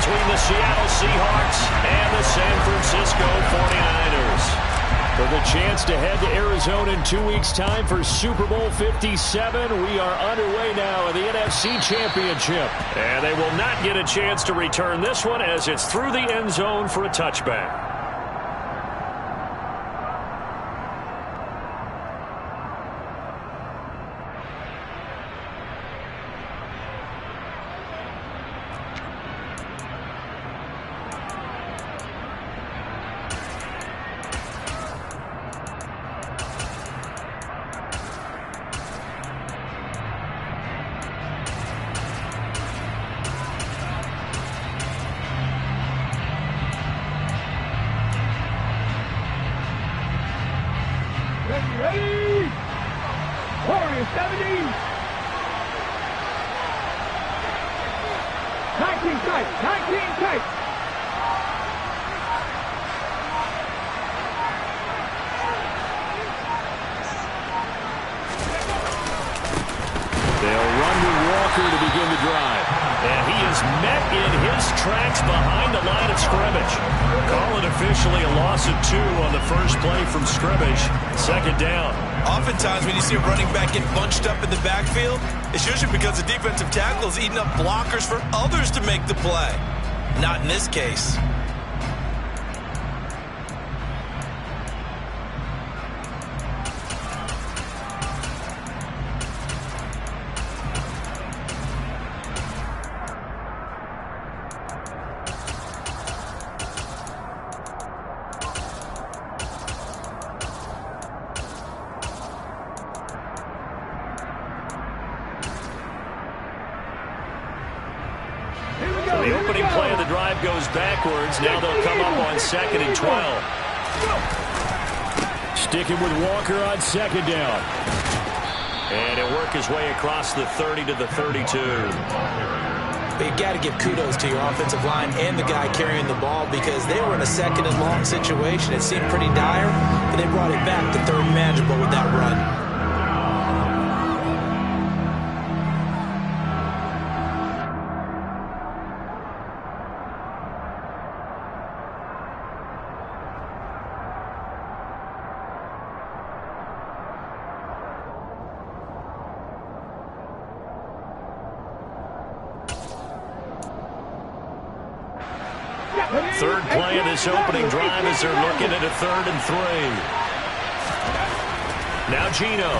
between the Seattle Seahawks and the San Francisco 49ers. For the chance to head to Arizona in 2 weeks' time for Super Bowl 57, we are underway now in the NFC Championship. And they will not get a chance to return this one as it's through the end zone for a touchback. Ready? Warriors 70. 19 tight. 19 tight. They'll run with Walker to begin the drive. And he is met in his tracks behind the line of scrimmage. Call it officially a loss of 2 on the first play from scrimmage. Second down. Oftentimes when you see a running back get bunched up in the backfield, it's usually because the defensive tackle is eating up blockers for others to make the play. Not in this case. So the opening play of the drive goes backwards. Now they'll come up on 2nd and 12. Sticking with Walker on 2nd down. And he'll work his way across the 30 to the 32. You've got to give kudos to your offensive line and the guy carrying the ball because they were in a 2nd and long situation. It seemed pretty dire, but they brought it back to 3rd and manageable with that run. Third play of this opening drive as they're looking at a 3rd and 3. Now Gino.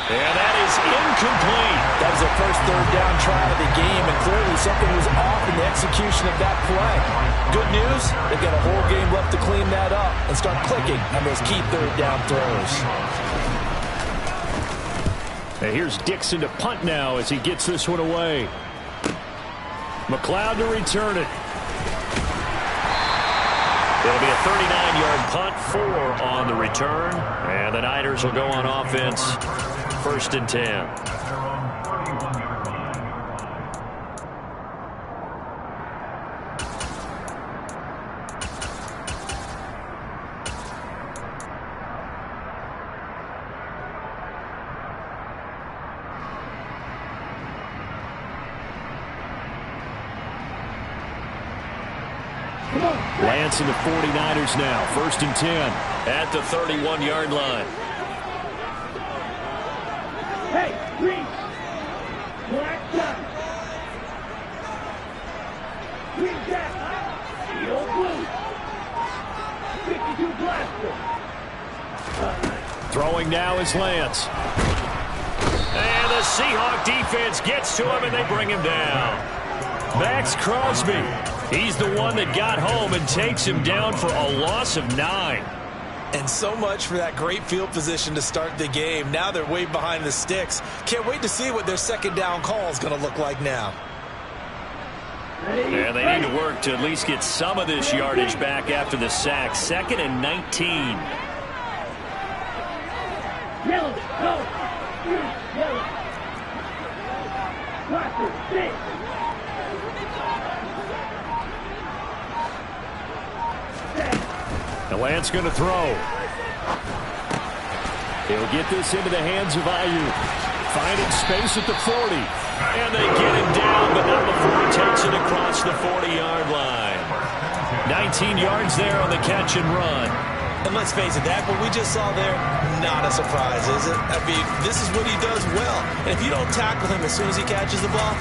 And that is incomplete. That was their first 3rd down try of the game, and clearly something was off in the execution of that play. Good news, they've got a whole game left to clean that up and start clicking on those key 3rd down throws. And here's Dixon to punt now as he gets this one away. McLeod to return it. It'll be a 39-yard punt, 4 on the return. And the Niners will go on offense, 1st and 10. Lance and the 49ers now. 1st and 10 at the 31-yard line. Hey, green. Black dot. Green dot. Steel blue. 52 blaster. Throwing now is Lance. And the Seahawk defense gets to him and they bring him down. Max Crosby. He's the one that got home and takes him down for a loss of 9. And so much for that great field position to start the game. Now they're way behind the sticks. Can't wait to see what their 2nd down call is going to look like now. Yeah, they need to work to at least get some of this yardage back after the sack. 2nd and 19. Yellow, yellow, yellow. Blaster, 6. And Lance going to throw. He'll get this into the hands of Ayuk. Finding space at the 40. And they get him down, but not before he takes it the 40-yard line. 19 yards there on the catch and run. And let's face it, that what we just saw there, not a surprise, is it? I mean, this is what he does well. And if you don't tackle him as soon as he catches the ball,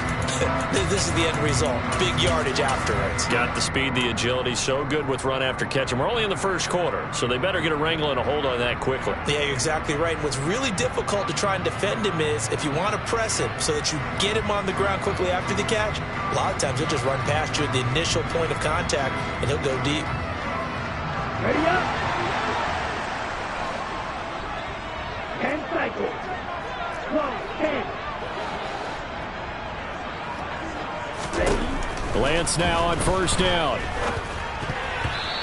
this is the end result. Big yardage afterwards. Got the speed, the agility, so good with run after catch. And we're only in the first quarter, so they better get a wrangle and a hold on that quickly. Yeah, you're exactly right. What's really difficult to try and defend him is if you want to press him so that you get him on the ground quickly after the catch, a lot of times he'll just run past you at the initial point of contact, and he'll go deep. Ready up. 10 cycles. Clock 10. Ready. Lance now on first down.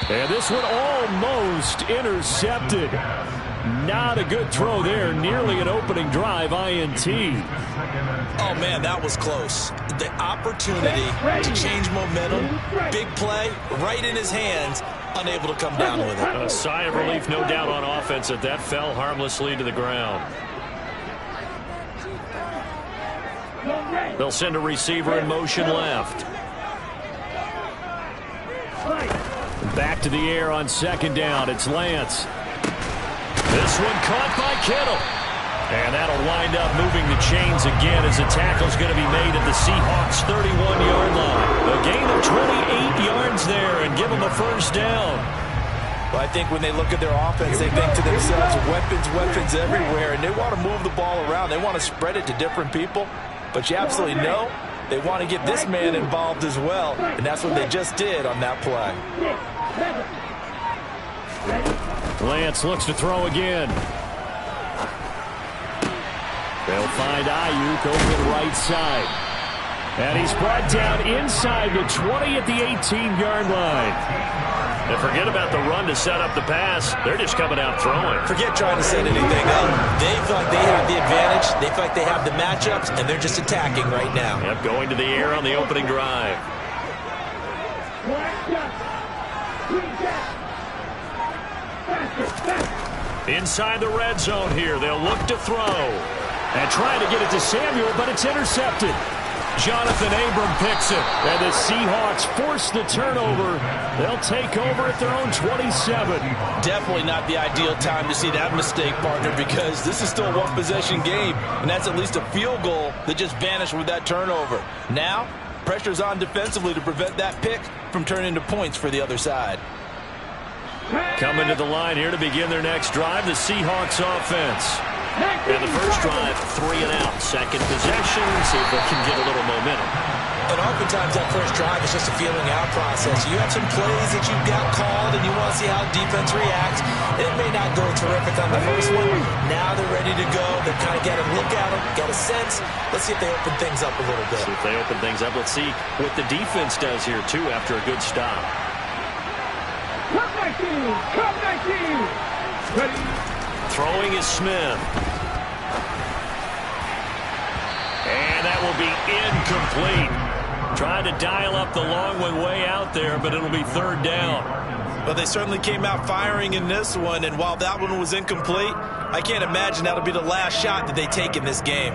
And this one almost intercepted. Not a good throw there. Nearly an opening drive INT. Oh, man, that was close. The opportunity to change momentum, big play, right in his hands, unable to come down with it. A sigh of relief, no doubt, on offense that that fell harmlessly to the ground. They'll send a receiver in motion left. Back to the air on second down. It's Lance. This one caught by Kittle. And that'll wind up moving the chains again as the tackle's going to be made at the Seahawks' 31-yard line. A gain of 28 yards there and give them a first down. Well, I think when they look at their offense, they think to themselves, weapons everywhere, and they want to move the ball around. They want to spread it to different people. But you absolutely know they want to get this man involved as well, and that's what they just did on that play. Lance looks to throw again. They'll find Ayuk over the right side. And he's brought down inside the 20 at the 18-yard line. And forget about the run to set up the pass. They're just coming out throwing. Forget trying to set anything up. They feel like they have the advantage. They feel like they have the matchups, and they're just attacking right now. Yep, going to the air on the opening drive. Inside the red zone here. They'll look to throw. And trying to get it to Samuel, but it's intercepted. Jonathan Abram picks it. And the Seahawks force the turnover. They'll take over at their own 27. Definitely not the ideal time to see that mistake, partner, because this is still a one-possession game, and that's at least a field goal that just vanished with that turnover. Now, pressure's on defensively to prevent that pick from turning into points for the other side. Coming to the line here to begin their next drive, the Seahawks offense. And the first drive, 3 and out. Second possession, see if they can get a little momentum. And oftentimes that first drive is just a feeling out process. You have some plays that you've got called, and you want to see how defense reacts. It may not go terrific on the first one. Now they're ready to go. They've kind of got a look at them, got a sense. Let's see if they open things up a little bit. See if they open things up. Let's see what the defense does here, too, after a good stop. Come 19! Come 19! Ready? Throwing is Smith. And that will be incomplete. Trying to dial up the long one way out there, but it'll be third down. But they certainly came out firing in this one, and while that one was incomplete, I can't imagine that'll be the last shot that they take in this game.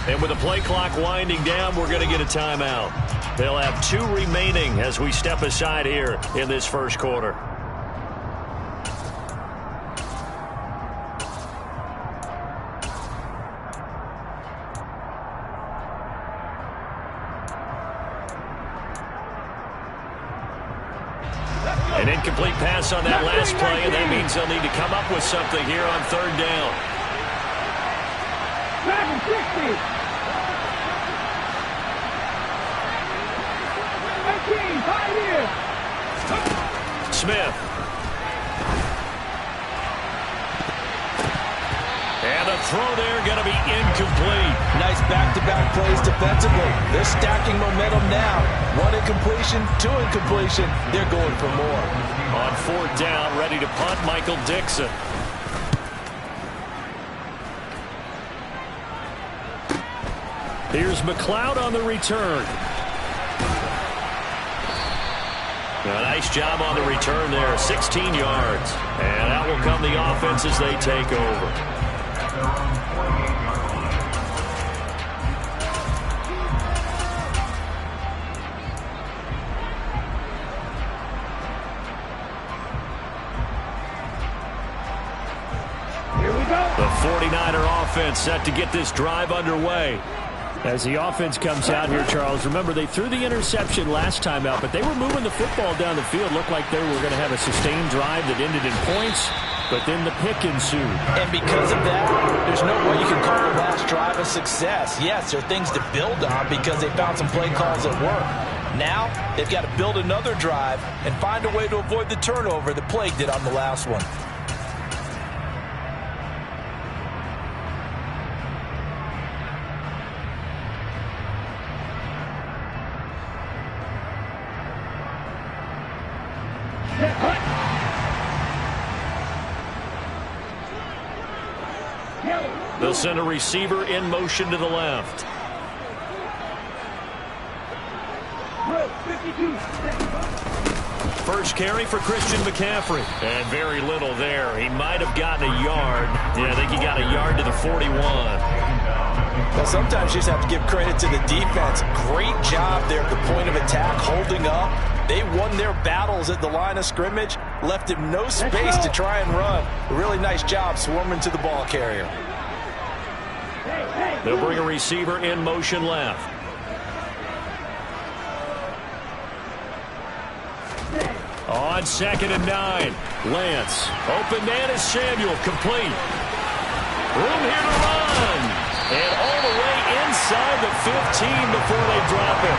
And with the play clock winding down, we're going to get a timeout. They'll have 2 remaining as we step aside here in this first quarter. An incomplete pass on that last play, and that means they'll need to come up with something here on third down. 760! Smith. And the throw there going to be incomplete. Nice back-to-back plays defensively. They're stacking momentum now. 1 incompletion, 2 incompletion. They're going for more. On fourth down, ready to punt, Michael Dixon. Here's McLeod on the return. A nice job on the return there, 16 yards. And out will come the offense as they take over. The 49er offense set to get this drive underway. As the offense comes out here, Charles, remember they threw the interception last time out, but they were moving the football down the field. Looked like they were going to have a sustained drive that ended in points, but then the pick ensued. And because of that, there's no way you can call the last drive a success. Yes, there are things to build on because they found some play calls that work. Now, they've got to build another drive and find a way to avoid the turnover that plagued it on the last one. They'll send a receiver in motion to the left. First carry for Christian McCaffrey. And very little there. He might have gotten a yard. Yeah, I think he got a yard to the 41. Well, sometimes you just have to give credit to the defense. Great job there at the point of attack, holding up. They won their battles at the line of scrimmage, left him no space to try and run. A really nice job swarming to the ball carrier. They'll bring a receiver in motion left. On 2nd and 9. Lance. Open man is Samuel. Complete. Room here to run. And all the way inside the 15 before they drop it.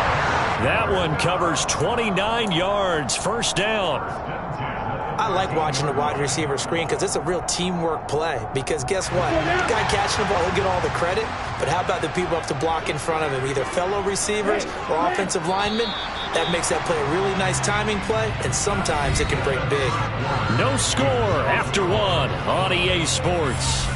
That one covers 29 yards. First down. I like watching the wide receiver screen because it's a real teamwork play. Because guess what? The guy catching the ball, he'll get all the credit. But how about the people up to block in front of him? Either fellow receivers or offensive linemen. That makes that play a really nice timing play, and sometimes it can break big. No score after one on EA Sports.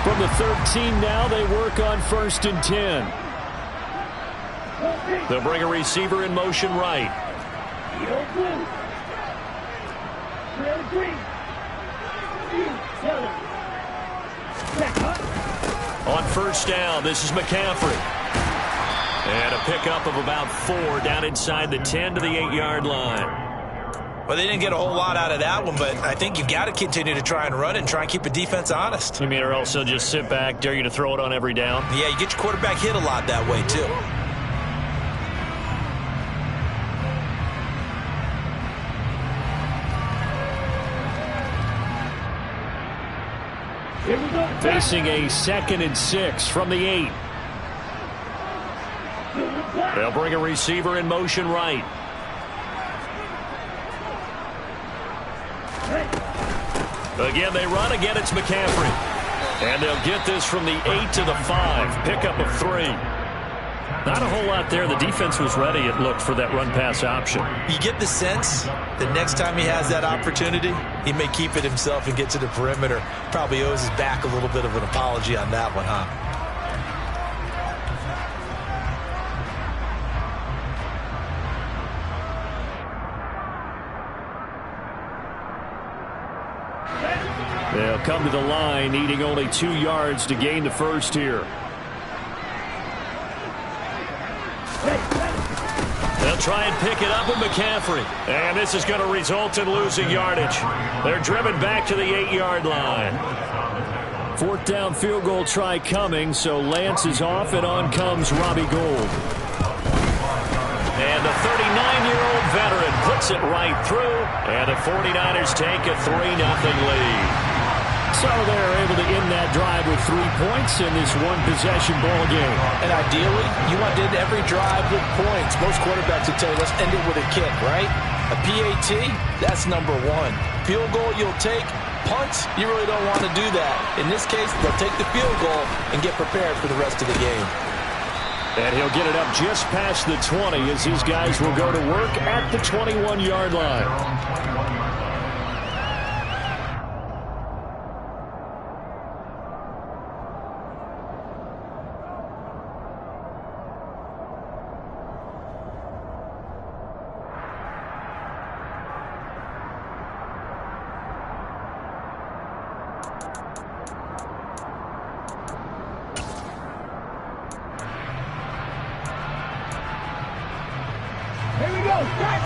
From the 13 now, they work on 1st and 10. They'll bring a receiver in motion right. On 1st down, this is McCaffrey. And a pickup of about 4 down inside the 10 to the 8-yard line. Well, they didn't get a whole lot out of that one, but I think you've got to continue to try and run it and try and keep the defense honest. You mean, or else they'll just sit back, dare you to throw it on every down? Yeah, you get your quarterback hit a lot that way, too. Facing a 2nd and 6 from the 8. They'll bring a receiver in motion right. Again, they run. Again, it's McCaffrey. And they'll get this from the 8 to the 5. Pickup of 3. Not a whole lot there. The defense was ready, it looked, for that run-pass option. You get the sense that next time he has that opportunity, he may keep it himself and get to the perimeter. Probably owes his back a little bit of an apology on that one, huh? They'll come to the line, needing only 2 yards to gain the first here. They'll try and pick it up with McCaffrey. And this is going to result in losing yardage. They're driven back to the 8-yard line. 4th down field goal try coming, so Lance is off, and on comes Robbie Gould. And the 39-year-old veteran puts it right through, and the 49ers take a 3-0 lead. So they're able to end that drive with 3 points in this one-possession ball game. And ideally, you want to end every drive with points. Most quarterbacks would tell you, let's end it with a kick, right? A PAT, that's number 1. Field goal you'll take, punts, you really don't want to do that. In this case, they'll take the field goal and get prepared for the rest of the game. And he'll get it up just past the 20 as these guys will go to work at the 21-yard line.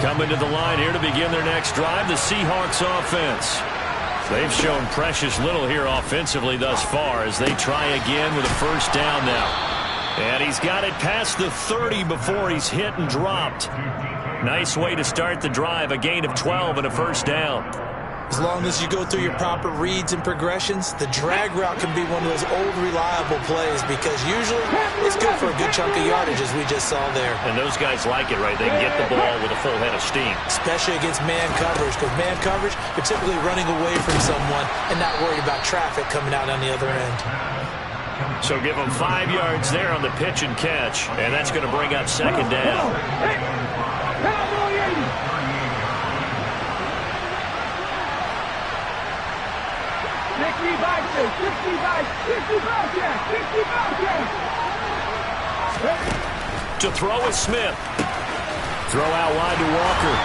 Coming to the line here to begin their next drive, the Seahawks offense. They've shown precious little here offensively thus far as they try again with a first down now. And he's got it past the 30 before he's hit and dropped. Nice way to start the drive, a gain of 12 and a first down. As long as you go through your proper reads and progressions, the drag route can be one of those old reliable plays because usually it's good for a good chunk of yardage as we just saw there. And those guys like it, right? They can get the ball with a full head of steam. Especially against man coverage, because man coverage, you're typically running away from someone and not worried about traffic coming out on the other end. So give them 5 yards there on the pitch and catch, and that's going to bring up second down. To throw is Smith. Throw out wide to Walker.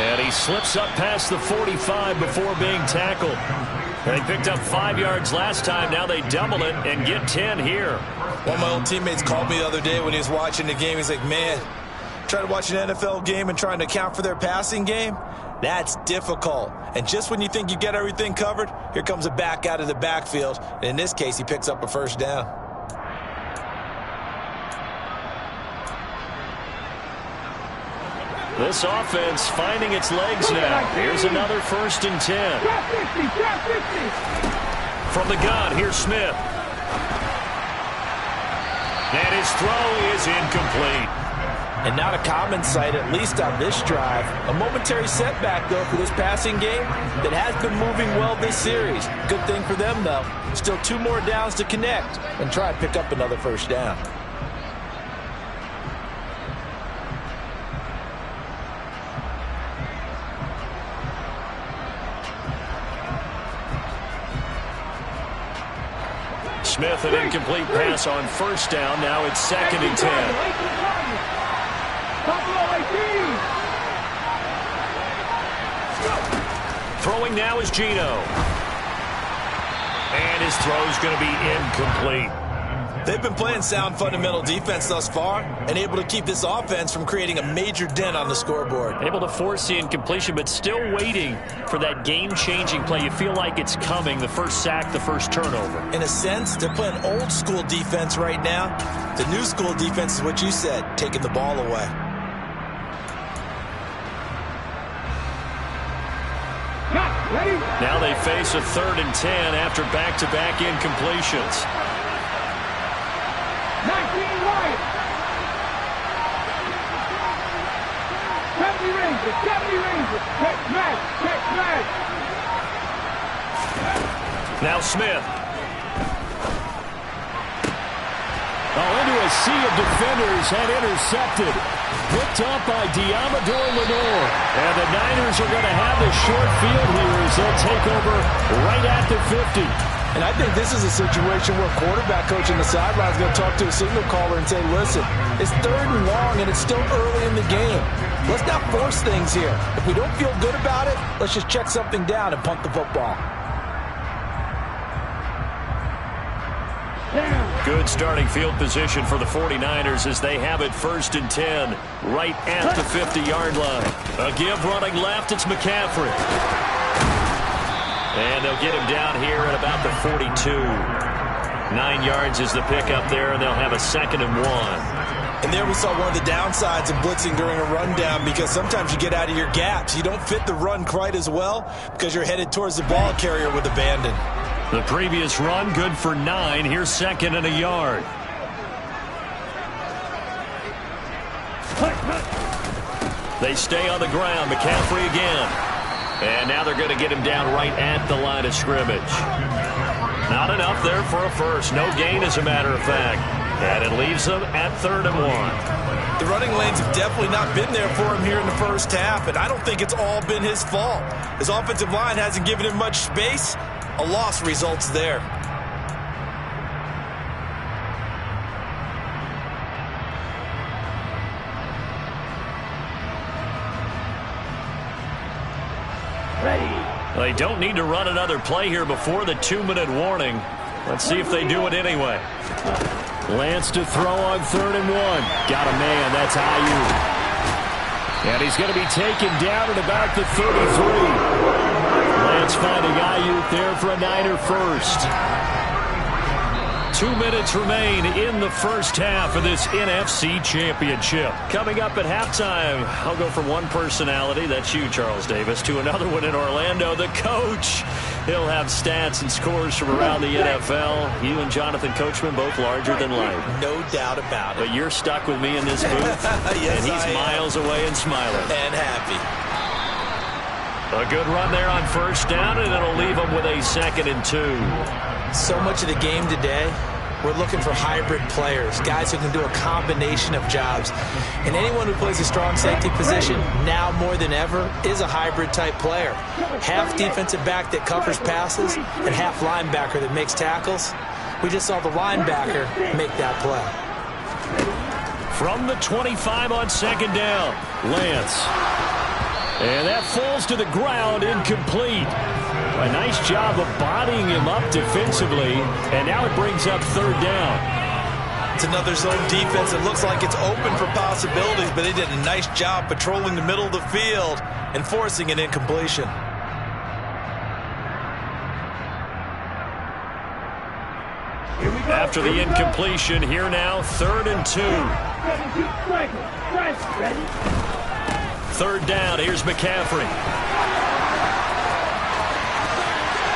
And he slips up past the 45 before being tackled. They picked up 5 yards last time. Now they double it and get 10 here. One of my old teammates called me the other day when he was watching the game. He's like, man, trying to watch an NFL game and trying to account for their passing game? That's difficult. And just when you think you get everything covered, here comes a back out of the backfield. And in this case, he picks up a first down. This offense finding its legs now. Here's another 1st and 10. From the gun, here's Smith. And his throw is incomplete. And not a common sight, at least on this drive. A momentary setback, though, for this passing game that has been moving well this series. Good thing for them, though. Still 2 more downs to connect and try and pick up another first down. Smith, an incomplete pass on first down. Now it's 2nd and 10. Throwing now is Geno. And his throw's going to be incomplete. They've been playing sound fundamental defense thus far and able to keep this offense from creating a major dent on the scoreboard. Able to force the incompletion, but still waiting for that game-changing play. You feel like it's coming, the first sack, the first turnover. In a sense, they're playing old-school defense right now. The new school defense is what you said, taking the ball away. Now they face a 3rd and 10 after back-to-back incompletions. 19 right. 70 Rangers, 70 Rangers. Check smash. Now Smith. Into a sea of defenders and intercepted. Picked up by Diamador Lenore. And the Niners are going to have the short field here as they'll take over right at the 50. And I think this is a situation where quarterback coach on the sideline is going to talk to a signal caller and say, listen, it's 3rd and long and it's still early in the game. Let's not force things here. If we don't feel good about it, let's just check something down and punt the football. Good starting field position for the 49ers as they have it 1st and 10 right at the 50-yard line. A give running left, it's McCaffrey. And they'll get him down here at about the 42. 9 yards is the pickup there, and they'll have a 2nd and 1. And there we saw one of the downsides of blitzing during a rundown because sometimes you get out of your gaps. You don't fit the run quite as well because you're headed towards the ball carrier with abandon. The previous run, good for 9. Here's 2nd and a yard. They stay on the ground. McCaffrey again. And now they're going to get him down right at the line of scrimmage. Not enough there for a first. No gain, as a matter of fact. And it leaves them at 3rd and 1. The running lanes have definitely not been there for him here in the first half, and I don't think it's all been his fault. His offensive line hasn't given him much space. A loss results there. They don't need to run another play here before the 2-minute warning. Let's see if they do it anyway. Lance to throw on 3rd and 1. Got a man. That's Ayuk. And he's going to be taken down at about the 33. Lance finding Ayuk there for a Niner first. 2 minutes remain in the first half of this NFC Championship. Coming up at halftime, I'll go from one personality, that's you, Charles Davis, to another one in Orlando, the coach. He'll have stats and scores from around the NFL. You and Jonathan Coachman both larger than life. No doubt about it. But you're stuck with me in this booth, yes, and he's miles away and smiling. And happy. A good run there on first down, and it'll leave him with a 2nd and 2. So much of the game today, we're looking for hybrid players, guys who can do a combination of jobs. And anyone who plays a strong safety position, now more than ever, is a hybrid type player. Half defensive back that covers passes and half linebacker that makes tackles. We just saw the linebacker make that play. From the 25 on 2nd down, Lance. And that falls to the ground, incomplete. A nice job of bodying him up defensively, and now it brings up 3rd down. It's another zone defense. It looks like it's open for possibilities, but they did a nice job patrolling the middle of the field and forcing an incompletion. After the incompletion, here now, 3rd and 2. 3rd down, here's McCaffrey.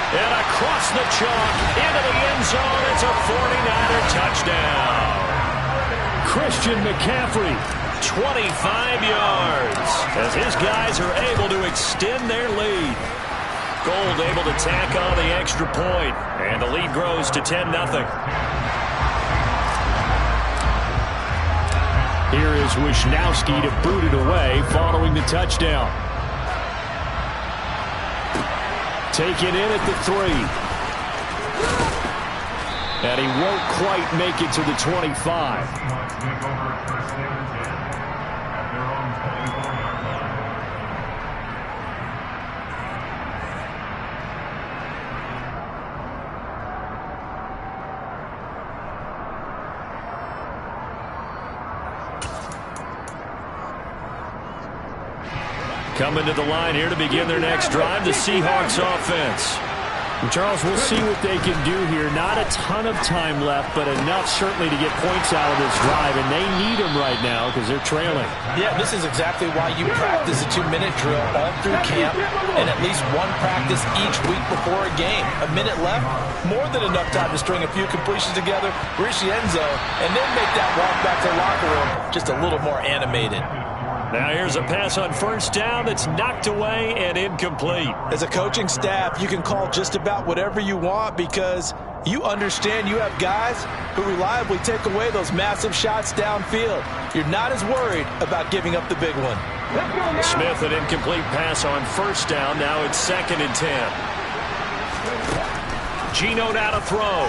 And across the chalk, into the end zone, it's a 49er touchdown. Christian McCaffrey, 25 yards, as his guys are able to extend their lead. Gold able to tack on the extra point, and the lead grows to 10-0. Here is Wisnowski to boot it away following the touchdown. Taken in at the 3. And he won't quite make it to the 25. Coming to the line here to begin their next drive, the Seahawks offense. And Charles, we'll see what they can do here. Not a ton of time left, but enough certainly to get points out of this drive, and they need them right now because they're trailing. Yeah, this is exactly why you practice a 2-minute drill all through camp and at least one practice each week before a game. A minute left, more than enough time to string a few completions together, reach the end zone, and then make that walk back to the locker room just a little more animated. Now here's a pass on first down that's knocked away and incomplete. As a coaching staff, you can call just about whatever you want because you understand you have guys who reliably take away those massive shots downfield. You're not as worried about giving up the big one. Smith, an incomplete pass on first down. Now it's 2nd and 10. Geno now to throw.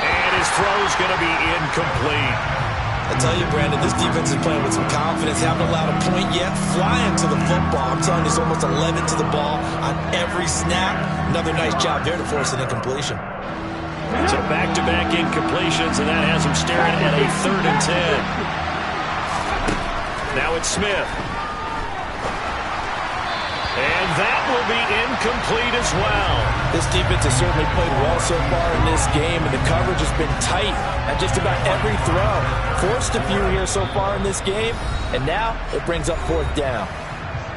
And his throw's going to be incomplete. I tell you, Brandon, this defense is playing with some confidence. Haven't allowed a point yet. Flying to the football. I'm telling you, it's almost 11 to the ball on every snap. Another nice job there to force an incompletion. So back-to-back incompletions, and that has him staring at a 3rd and 10. Now it's Smith. And that will be incomplete as well. This defense has certainly played well so far in this game, and the coverage has been tight at just about every throw. Forced a few here so far in this game, and now it brings up 4th down.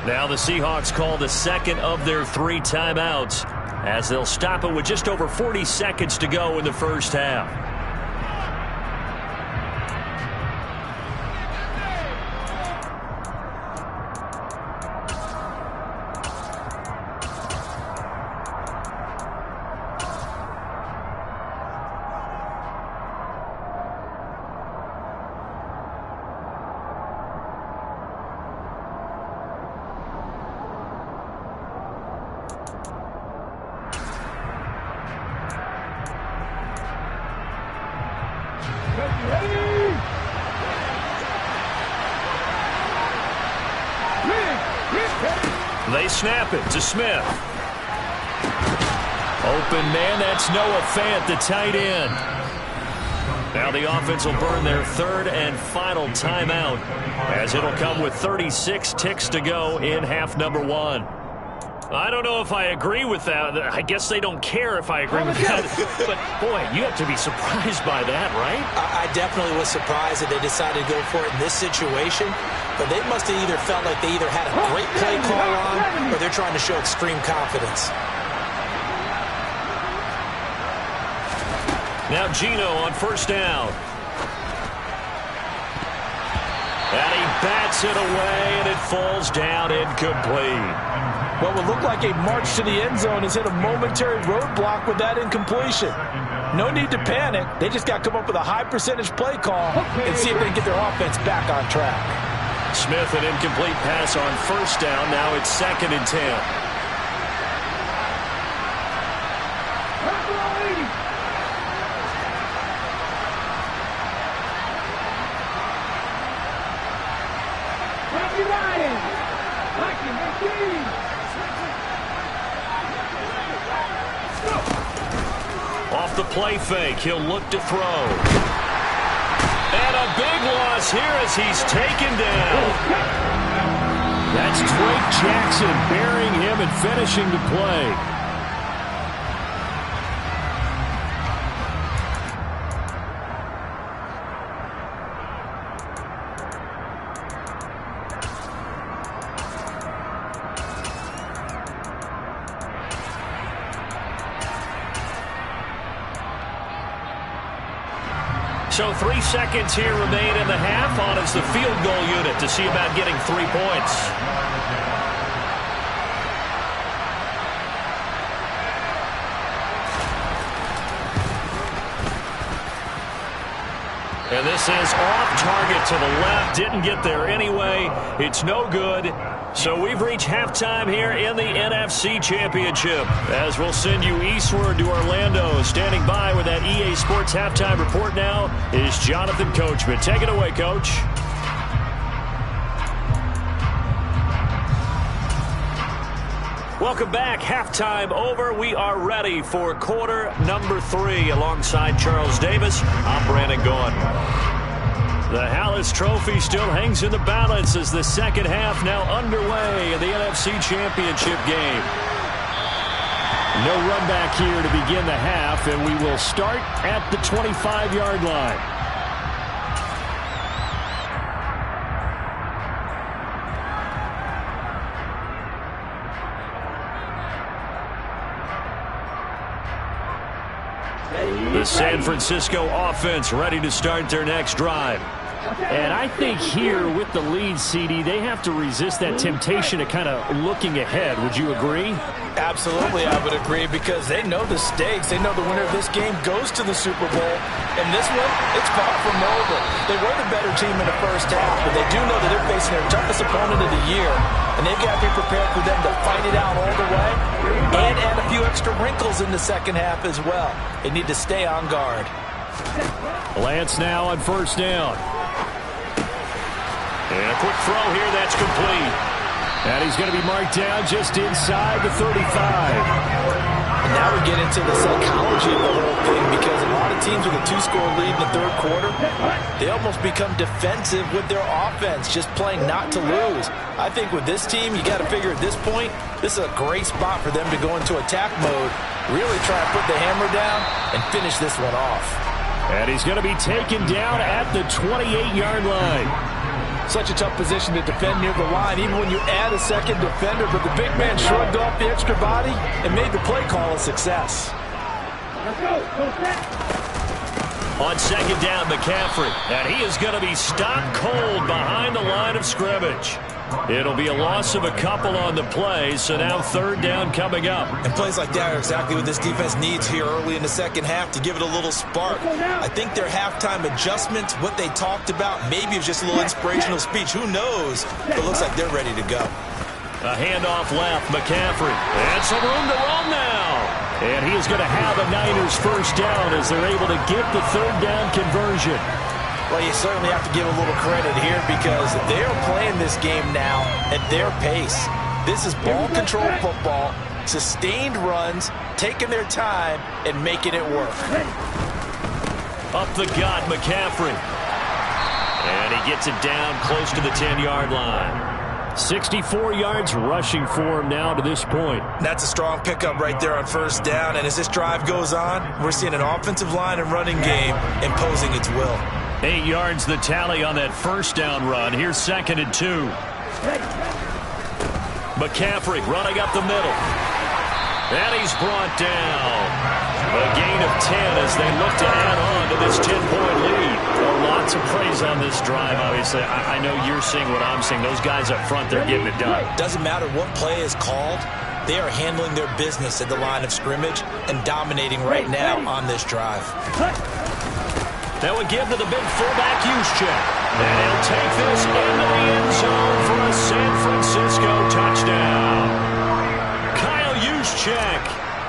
Now the Seahawks call the 2nd of their 3 timeouts as they'll stop it with just over 40 seconds to go in the first half. They snap it to Smith. Open man, that's Noah Fant, the tight end. Now the offense will burn their third and final timeout, as it'll come with 36 ticks to go in half number one. I don't know if I agree with that. I guess they don't care if I agree with that. But, boy, you have to be surprised by that, right? I definitely was surprised that they decided to go for it in this situation. But they must have either felt like they either had a great play call on or they're trying to show extreme confidence. Now Gino on first down. And he bats it away, and it falls down incomplete. What would look like a march to the end zone has hit a momentary roadblock with that incompletion. No need to panic. They just got to come up with a high percentage play call and see if they can get their offense back on track. Smith, an incomplete pass on first down. Now it's 2nd and 10. Off the play fake, he'll look to throw. And a big loss here as he's taken down. That's Drake Jackson burying him and finishing the play. So 3 seconds here remain in the half. On is the field goal unit to see about getting 3 points. And this is off target to the left. Didn't get there anyway. It's no good. So we've reached halftime here in the NFC Championship, as we'll send you eastward to Orlando. Standing by with that EA Sports halftime report now is Jonathan Coachman. Take it away, Coach. Welcome back. Halftime over. We are ready for quarter number 3. Alongside Charles Davis, I'm Brandon Gaudin. The Hallis Trophy still hangs in the balance as the second half now underway in the NFC Championship game. No run back here to begin the half, and we will start at the 25-yard line. The San Francisco offense ready to start their next drive. And I think here with the lead, CD, they have to resist that temptation to kind of looking ahead. Would you agree? Absolutely, I would agree, because they know the stakes. They know the winner of this game goes to the Super Bowl. And this one, it's far from over. They were the better team in the first half, but they do know that they're facing their toughest opponent of the year. And they've got to be prepared for them to fight it out all the way and add a few extra wrinkles in the second half as well. They need to stay on guard. Lance now on first down. And a quick throw here, that's complete. And he's going to be marked down just inside the 35. And now we get into the psychology of the whole thing, because a lot of teams with a 2-score lead in the third quarter, they almost become defensive with their offense, just playing not to lose. I think with this team, you got to figure at this point, this is a great spot for them to go into attack mode, really try to put the hammer down and finish this one off. And he's going to be taken down at the 28-yard line. Such a tough position to defend near the line, even when you add a second defender. But the big man shrugged off the extra body and made the play call a success. On second down, McCaffrey. And he is going to be stopped cold behind the line of scrimmage. It'll be a loss of a couple on the play, so now third down coming up. And plays like that are exactly what this defense needs here early in the second half to give it a little spark. I think their halftime adjustments, what they talked about, maybe it was just a little inspirational speech. Who knows? But it looks like they're ready to go. A handoff left, McCaffrey. And some room to roam now. And he is going to have a Niners first down as they're able to get the third down conversion. Well, you certainly have to give a little credit here, because they're playing this game now at their pace. This is ball control football, sustained runs, taking their time, and making it work. Up the gut, McCaffrey. And he gets it down close to the 10-yard line. 64 yards rushing for him now to this point. That's a strong pickup right there on first down. And as this drive goes on, we're seeing an offensive line and running game imposing its will. 8 yards the tally on that first down run. Here's 2nd and 2. McCaffrey running up the middle. And he's brought down. A gain of 10 as they look to add on to this 10-point lead. Well, lots of praise on this drive, obviously. I know you're seeing what I'm seeing. Those guys up front, they're getting it done. Doesn't matter what play is called. They are handling their business at the line of scrimmage and dominating right now on this drive. That would give to the big fullback Juszczyk. And he'll take this into the end zone for a San Francisco touchdown. Kyle Juszczyk.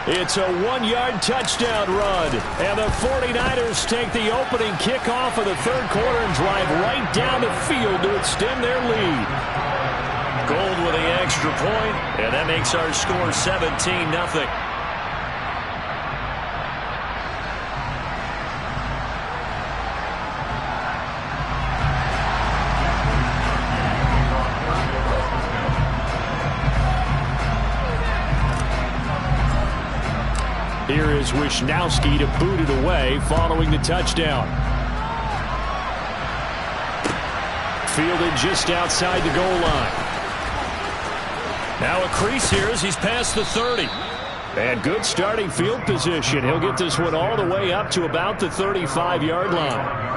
It's a 1-yard touchdown run. And the 49ers take the opening kickoff of the third quarter and drive right down the field to extend their lead. Gold with the extra point, and that makes our score 17-0. Here is Wisnowski to boot it away following the touchdown. Fielded just outside the goal line. Now a crease here as he's past the 30. And good starting field position. He'll get this one all the way up to about the 35-yard line.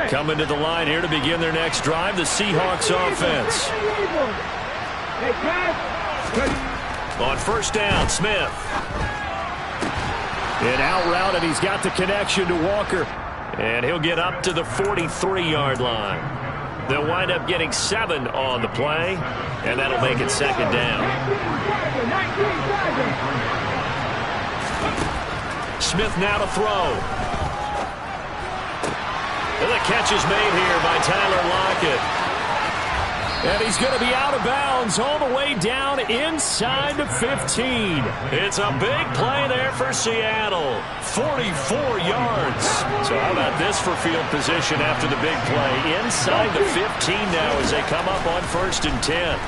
Coming to the line here to begin their next drive, the Seahawks offense. On first down, Smith. An out route, and he's got the connection to Walker. And he'll get up to the 43-yard line. They'll wind up getting 7 on the play, and that'll make it 2nd down. Smith now to throw. And the catch is made here by Tyler Lockett. And he's going to be out of bounds all the way down inside the 15. It's a big play there for Seattle. 44 yards. So how about this for field position after the big play? Inside the 15 now as they come up on 1st and 10.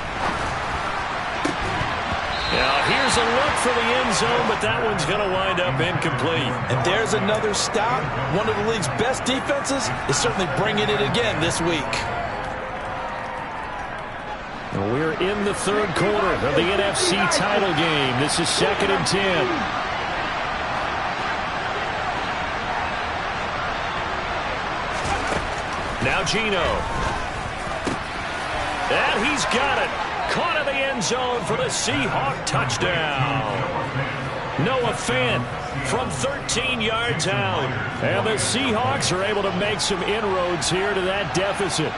Now, here's a look for the end zone, but that one's going to wind up incomplete. And there's another stop. One of the league's best defenses is certainly bringing it again this week. Well, we're in the third quarter of the NFC title game. This is 2nd and 10. Now Geno. And he's got it. Caught in the end zone for the Seahawk touchdown. Noah Fant from 13 yards out. And the Seahawks are able to make some inroads here to that deficit.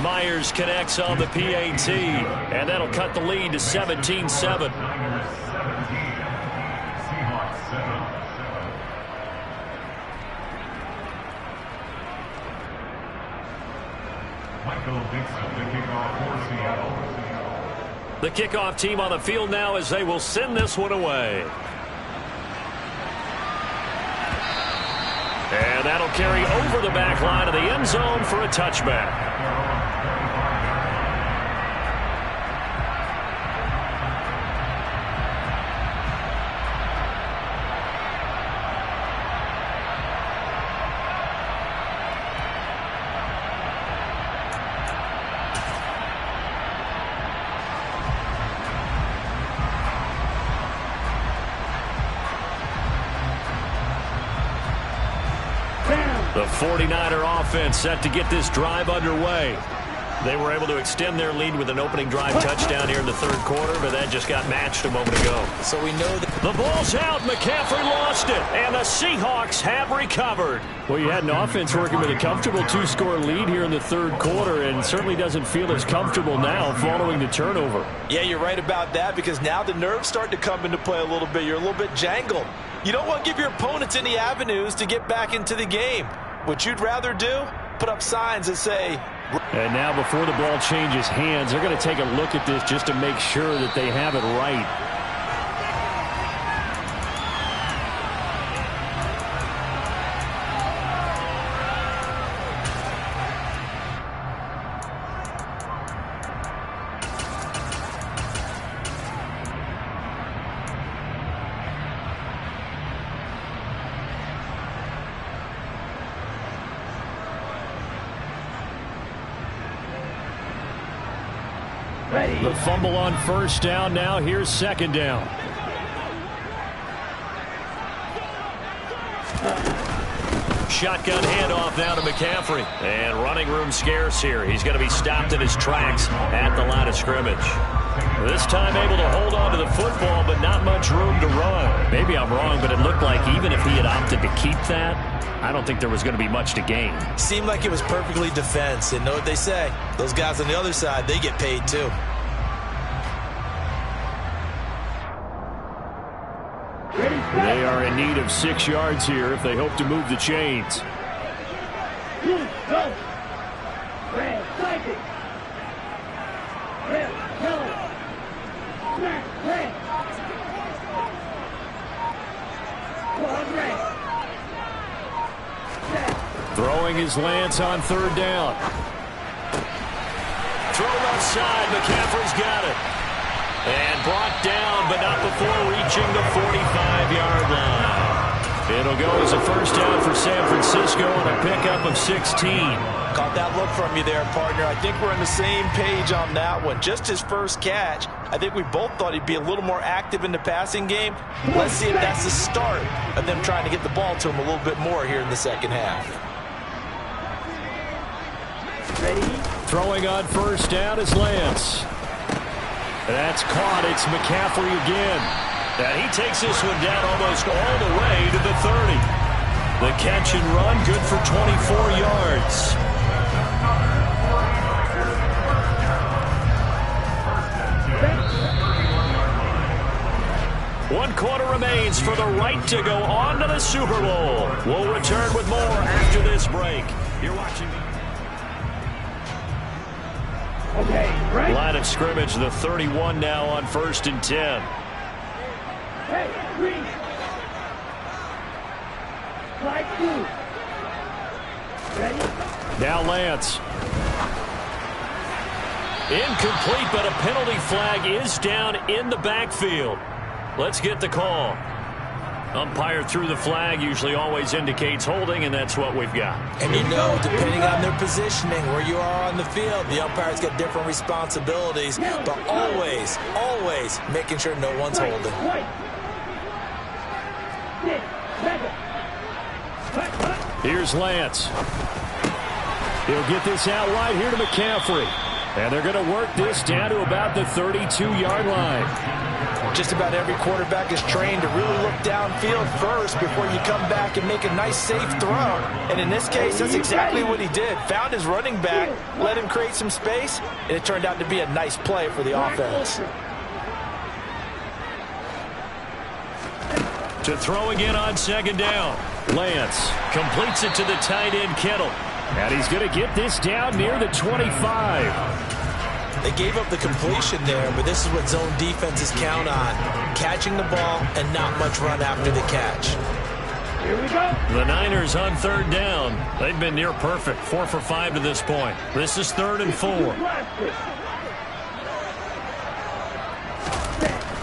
Myers connects on the PAT. And that'll cut the lead to 17-7. The kickoff team on the field now as they will send this one away. And that'll carry over the back line of the end zone for a touchback. The 49er offense set to get this drive underway. They were able to extend their lead with an opening drive touchdown here in the third quarter, but that just got matched a moment ago. So we know that the ball's out. McCaffrey lost it, and the Seahawks have recovered. Well, you had an offense working with a comfortable 2-score lead here in the third quarter, and certainly doesn't feel as comfortable now following the turnover. Yeah, you're right about that, because now the nerves start to come into play a little bit. You're a little bit jangled. You don't want to give your opponents any avenues to get back into the game. What you'd rather do, put up signs that say... And now before the ball changes hands, they're going to take a look at this just to make sure that they have it right. The fumble on first down. Now here's second down. Shotgun handoff now to McCaffrey. And running room scarce here. He's going to be stopped in his tracks at the line of scrimmage. This time able to hold on to the football, but not much room to run. Maybe I'm wrong, but it looked like even if he had opted to keep that, I don't think there was going to be much to gain. Seemed like it was perfectly defense. And know what they say? Those guys on the other side, they get paid too. They are in need of 6 yards here if they hope to move the chains. Throwing his Lance on third down. Throw left side. McCaffrey's got it. And brought down, but not before reaching the 45-yard line. It'll go as a first down for San Francisco on a pickup of 16. Caught that look from you there, partner. I think we're on the same page on that one. Just his first catch. I think we both thought he'd be a little more active in the passing game. Let's see if that's the start of them trying to get the ball to him a little bit more here in the second half. Throwing on first down is Lance. That's caught. It's McCaffrey again. And he takes this one down almost all the way to the 30. The catch and run, good for 24 yards. One quarter remains for the right to go on to the Super Bowl. We'll return with more after this break. You're watching me. Okay, right. Line of scrimmage, the 31 now on 1st and 10. Hey, green. Slide 2. Ready? Now Lance. Incomplete, but a penalty flag is down in the backfield. Let's get the call. Umpire threw the flag, usually always indicates holding, and that's what we've got. And you know, depending on their positioning, where you are on the field, the umpire's got different responsibilities, but always, always making sure no one's holding. Here's Lance. He'll get this out wide here to McCaffrey. And they're going to work this down to about the 32-yard line. Just about every quarterback is trained to really look downfield first before you come back and make a nice, safe throw. And in this case, that's exactly what he did. Found his running back, let him create some space, and it turned out to be a nice play for the offense. To throw again on second down. Lance completes it to the tight end, Kittle. And he's going to get this down near the 25. They gave up the completion there, but this is what zone defenses count on. Catching the ball and not much run after the catch. Here we go. The Niners on third down. They've been near perfect. 4 for 5 to this point. This is 3rd and 4.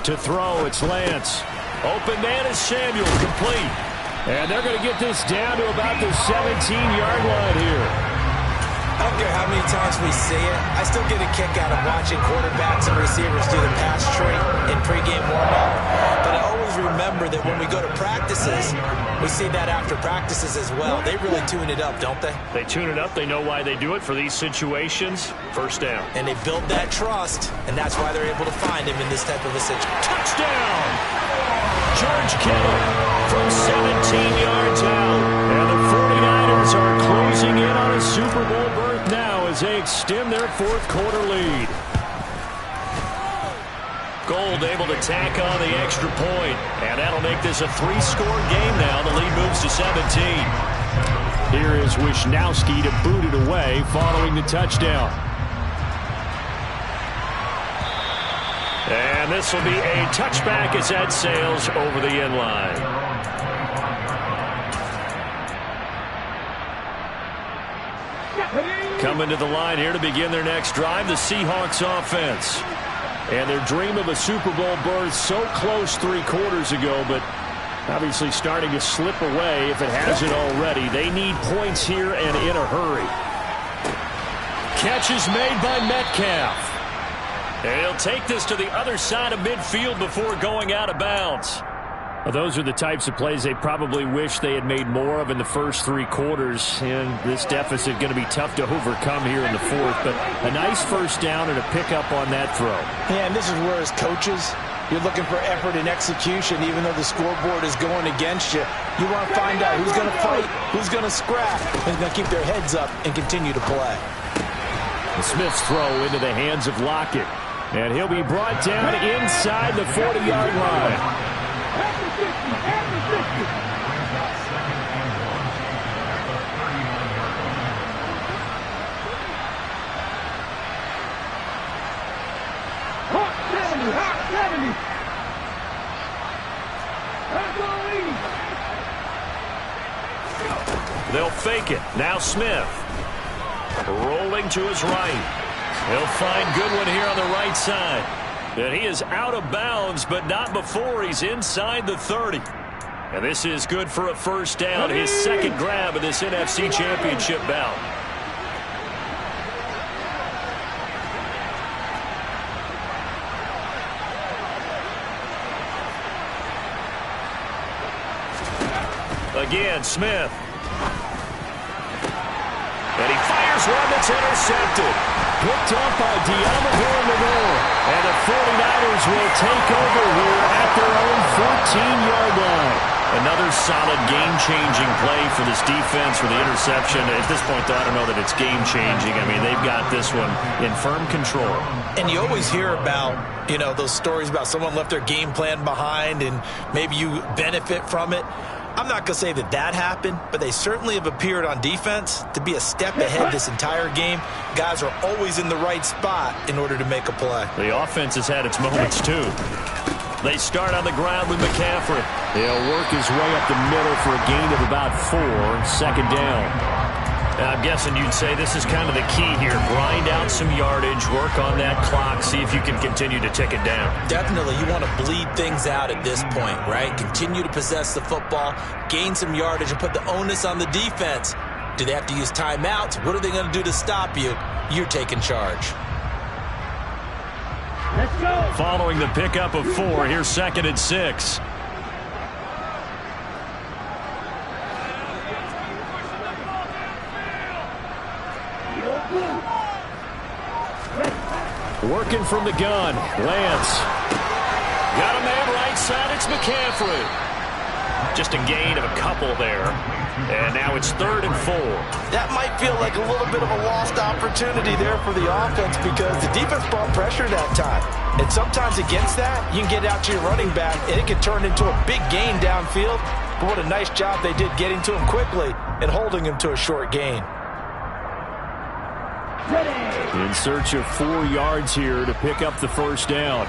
To throw, it's Lance. Open man is Samuel, complete. And they're going to get this down to about the 17-yard line here. I don't care how many times we see it. I still get a kick out of watching quarterbacks and receivers do the pass tree in pregame warm-up. But I always remember that when we go to practices, we see that after practices as well. They really tune it up, don't they? They tune it up. They know why they do it for these situations. First down. And they build that trust, and that's why they're able to find him in this type of a situation. Touchdown! George Kittle from 17 yards out. And the 49ers are closing in on a Super Bowl now as they extend their 4th quarter lead. Gold able to tack on the extra point, and that'll make this a 3-score game now. The lead moves to 17. Here is Wisnowski to boot it away following the touchdown. And this will be a touchback as that sails over the end line. Coming to the line here to begin their next drive, the Seahawks offense. And their dream of a Super Bowl berth so close 3 quarters ago, but obviously starting to slip away if it hasn't already. They need points here and in a hurry. Catch is made by Metcalf. And he'll take this to the other side of midfield before going out of bounds. Well, those are the types of plays they probably wish they had made more of in the first 3 quarters. And this deficit going to be tough to overcome here in the 4th. But a nice first down and a pickup on that throw. Yeah, and this is where as coaches, you're looking for effort and execution, even though the scoreboard is going against you. You want to find out who's going to fight, who's going to scrap, and going to keep their heads up and continue to play. Smith's throw into the hands of Lockett. And he'll be brought down inside the 40-yard line. They'll fake it. Now Smith. Rolling to his right. He'll find Goodwin here on the right side. And he is out of bounds, but not before he's inside the 30. And this is good for a first down. His second grab of this NFC Championship bout. Again, Smith. And he fires one that's intercepted. Picked up by Diamondor. And the 49ers will take over here at their own 14-yard line. Another solid game-changing play for this defense for the interception. At this point, though, I don't know that it's game-changing. I mean, they've got this one in firm control. And you always hear about, you know, those stories about someone left their game plan behind and maybe you benefit from it. I'm not going to say that that happened, but they certainly have appeared on defense to be a step ahead this entire game. Guys are always in the right spot in order to make a play. The offense has had its moments, too. They start on the ground with McCaffrey. He'll work his way up the middle for a gain of about 4, second down. I'm guessing you'd say this is kind of the key here. Grind out some yardage, work on that clock, see if you can continue to tick it down. Definitely. You want to bleed things out at this point, right? Continue to possess the football, gain some yardage, and put the onus on the defense. Do they have to use timeouts? What are they going to do to stop you? You're taking charge. Let's go. Following the pickup of 4, here's 2nd and 6. Working from the gun. Lance. Got a man right side. It's McCaffrey. Just a gain of a couple there. And now it's 3rd and 4. That might feel like a little bit of a lost opportunity there for the offense because the defense brought pressure that time. And sometimes against that, you can get out to your running back, and it can turn into a big gain downfield. But what a nice job they did getting to him quickly and holding him to a short gain. In search of 4 yards here to pick up the first down.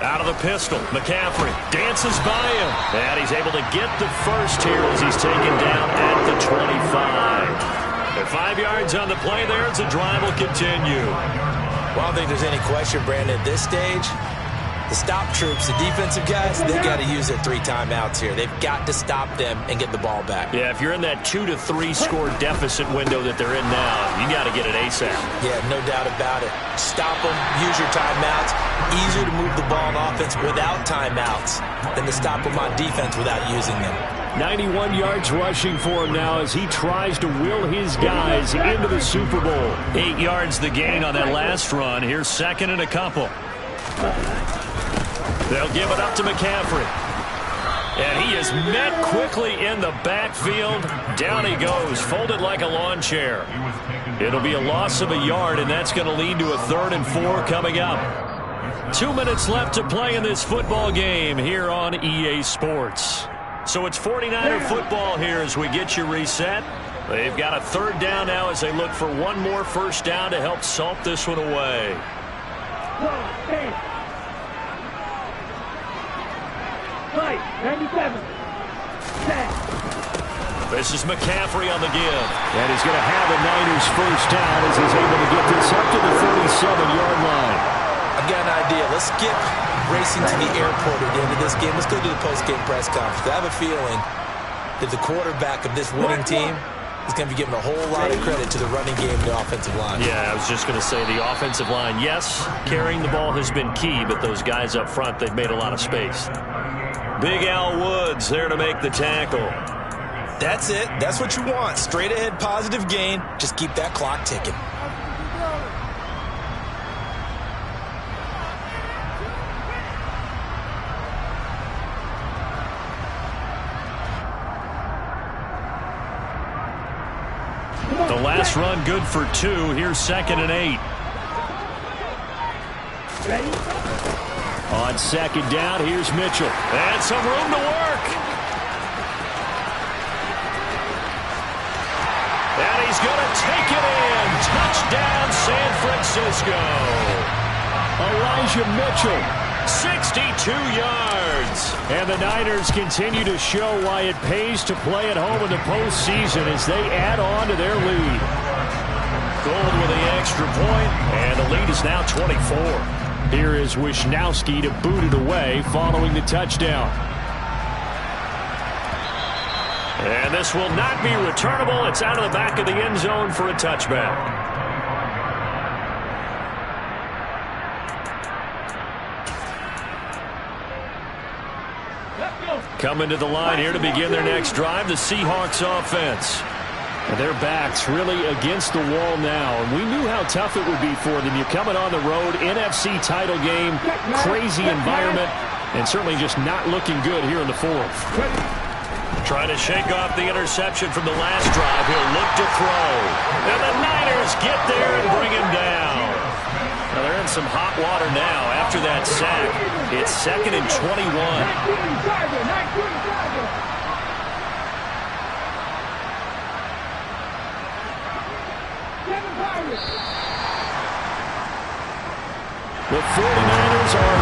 Out of the pistol, McCaffrey dances by him. And he's able to get the first here as he's taken down at the 25. And 5 yards on the play there as the drive will continue. Well, I don't think there's any question, Brandon, at this stage. The stop troops, the defensive guys, they've got to use their 3 timeouts here. They've got to stop them and get the ball back. Yeah, if you're in that 2 to 3 score deficit window that they're in now, you got to get it ASAP. Yeah, no doubt about it. Stop them, use your timeouts. Easier to move the ball on offense without timeouts than to stop them on defense without using them. 91 yards rushing for him now as he tries to will his guys into the Super Bowl. 8 yards the gain on that last run. Here's 2nd and a couple. They'll give it up to McCaffrey. And he is met quickly in the backfield. Down he goes, folded like a lawn chair. It'll be a loss of a yard, and that's going to lead to a 3rd and 4 coming up. 2 minutes left to play in this football game here on EA Sports. So it's 49er football here as we get you reset. They've got a 3rd down now as they look for one more first down to help salt this one away. This is McCaffrey on the give. And he's going to have a Niners first down as he's able to get this up to the 37-yard line. I've got an idea. Let's skip racing to the airport at the end of this game. Let's go to the post-game press conference. I have a feeling that the quarterback of this winning team is going to be giving a whole lot of credit to the running game and the offensive line. Yeah, I was just going to say the offensive line, yes, carrying the ball has been key, but those guys up front, they've made a lot of space. Big Al Woods there to make the tackle. That's it. That's what you want. Straight ahead, positive gain. Just keep that clock ticking. The last run good for 2. Here's 2nd and 8. On 2nd down, here's Mitchell. And some room to work. And he's going to take it in. Touchdown, San Francisco. Elijah Mitchell. 62 yards. And the Niners continue to show why it pays to play at home in the postseason as they add on to their lead. Gold with the extra point, and the lead is now 24. Here is Wisnowski to boot it away following the touchdown. And this will not be returnable. It's out of the back of the end zone for a touchback. Coming to the line here to begin their next drive, the Seahawks offense. And their backs really against the wall now. And we knew how tough it would be for them. You're coming on the road, NFC title game, crazy environment, and certainly just not looking good here in the 4th. Trying to shake off the interception from the last drive. He'll look to throw. And the Niners get there and bring him down. Now they're in some hot water now after that sack. It's 2nd and 21. The 49ers are